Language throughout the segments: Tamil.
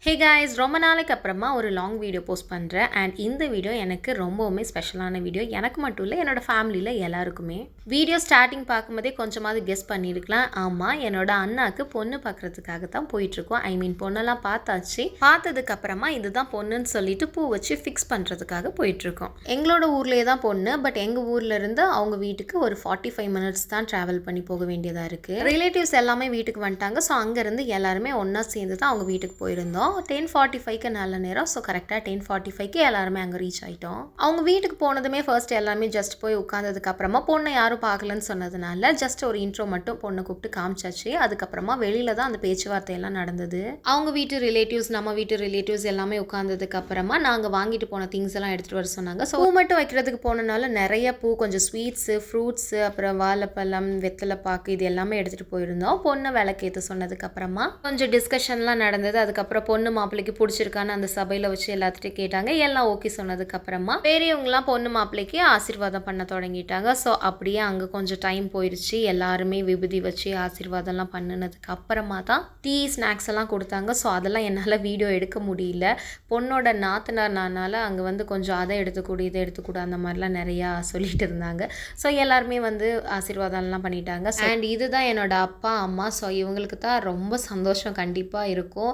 ஹே காய்ஸ், ரொம்ப நாளைக்கு அப்புறமா ஒரு லாங் வீடியோ போஸ்ட் பண்ணுறேன். அண்ட் இந்த வீடியோ எனக்கு ரொம்பவுமே ஸ்பெஷலான வீடியோ. எனக்கு மட்டும் இல்லை, என்னோடய ஃபேமிலியில் எல்லாருக்குமே. வீடியோ ஸ்டார்டிங் பார்க்கும்போதே கொஞ்சமாவது கெஸ் பண்ணியிருக்கலாம். ஆமாம், என்னோட அண்ணாவுக்கு பொண்ணு பார்க்குறதுக்காக தான் போயிட்டுருக்கோம். பொண்ணெல்லாம் பார்த்தாச்சு. பார்த்ததுக்கப்புறமா இதுதான் பொண்ணுன்னு சொல்லிட்டு பூ வச்சு ஃபிக்ஸ் பண்ணுறதுக்காக போயிட்டுருக்கோம். எங்களோட ஊர்லேயே தான் பொண்ணு, பட் எங்கள் ஊரில் இருந்து அவங்க வீட்டுக்கு ஒரு 45 மினிட்ஸ் தான் ட்ராவல் பண்ணி போக வேண்டியதாக இருக்குது. ரிலேட்டிவ்ஸ் எல்லாமே வீட்டுக்கு வந்துட்டாங்க. ஸோ அங்கேருந்து எல்லாருமே ஒன்றா சேர்ந்து தான் அவங்க வீட்டுக்கு போயிருந்தோம். 10:45க்கு நல்ல நேரம். ஸோ கரெக்டாக 10:45க்கு எல்லாருமே அங்கே ரீச் ஆகிட்டோம். அவங்க வீட்டுக்கு போனதுமே ஃபர்ஸ்ட் எல்லாமே ஜஸ்ட் போய் உட்காந்ததுக்கு அப்புறமா பொண்ணை யாரும் பார்க்கலன்னு சொன்னதுனால ஜஸ்ட் ஒரு இன்ட்ரோ மட்டும் பொண்ணை கூப்பிட்டு காமிச்சாச்சு. அதுக்கப்புறமா வெளியில தான் அந்த பேச்சுவார்த்தையெல்லாம் நடந்தது. அவங்க வீட்டு ரிலேட்டிவ்ஸ், நம்ம வீட்டு ரிலேட்டிவ்ஸ் எல்லாமே உட்காந்ததுக்கு அப்புறமா நாங்கள் வாங்கிட்டு போன திங்ஸ் எல்லாம் எடுத்துகிட்டு வர சொன்னாங்க. ஸோ பூ மட்டும் வைக்கிறதுக்கு போனனால நிறைய பூ, கொஞ்சம் ஸ்வீட்ஸு, ஃப்ரூட்ஸு, அப்புறம் வாழைப்பழம், வெத்தலை பாக்கு, இது எல்லாமே எடுத்துகிட்டு போயிருந்தோம். பொண்ணை விளக்கேற்ற சொன்னதுக்கு அப்புறமா கொஞ்சம் டிஸ்கஷன்லாம் நடந்தது. அதுக்கப்புறம் பொண்ணு மாப்பிள்ளைக்கு பிடிச்சிருக்கான்னு அந்த சபையில் வச்சு எல்லாத்துட்டையும் கேட்டாங்க. எல்லாம் ஓகே சொன்னதுக்கப்புறமா பெரியவங்களாம் பொண்ணு மாப்பிள்ளைக்கு ஆசீர்வாதம் பண்ண தொடங்கிட்டாங்க. ஸோ அப்படியே அங்கே கொஞ்சம் டைம் போயிடுச்சு. எல்லாருமே விபூதி வச்சு ஆசீர்வாதம்லாம் பண்ணினதுக்கு அப்புறமா தான் டீ, ஸ்நாக்ஸ் எல்லாம் கொடுத்தாங்க. ஸோ அதெல்லாம் என்னால் வீடியோ எடுக்க முடியல. பொண்ணோட நாத்தனார்னால அங்கே வந்து கொஞ்சம் அதை எடுத்துக்கூட இதை எடுத்துக்கூட அந்த மாதிரிலாம் நிறையா சொல்லிட்டு இருந்தாங்க. ஸோ எல்லாருமே வந்து ஆசீர்வாதம்லாம் பண்ணிட்டாங்க. அண்ட் இதுதான் என்னோட அப்பா அம்மா. ஸோ இவங்களுக்கு தான் ரொம்ப சந்தோஷம் கண்டிப்பாக இருக்கும்.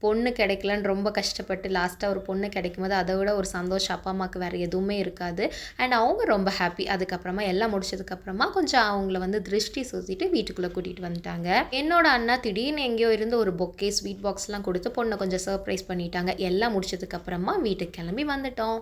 பொண்ணு கிடைக்கலன்னு ரொம்ப கஷ்டப்பட்டு லாஸ்ட்டாக ஒரு பொண்ணு கிடைக்கும்போது அதை விட ஒரு சந்தோஷம் அப்பா அம்மாவுக்கு வேறு எதுவுமே இருக்காது. அண்ட் அவங்க ரொம்ப ஹாப்பி. அதுக்கப்புறமா எல்லாம் முடிச்சதுக்கப்புறமா கொஞ்சம் அவங்கள வந்து திருஷ்டி சுற்றிட்டு வீட்டுக்குள்ளே கூட்டிகிட்டு வந்துட்டாங்க. என்னோட அண்ணா திடீர்னு எங்கேயோ இருந்து ஒரு பொக்கே, ஸ்வீட் பாக்ஸ்லாம் கொடுத்து பொண்ணை கொஞ்சம் சர்ப்ரைஸ் பண்ணிட்டாங்க. எல்லாம் முடிச்சதுக்கப்புறமா வீட்டுக்கு கிளம்பி வந்துட்டோம்.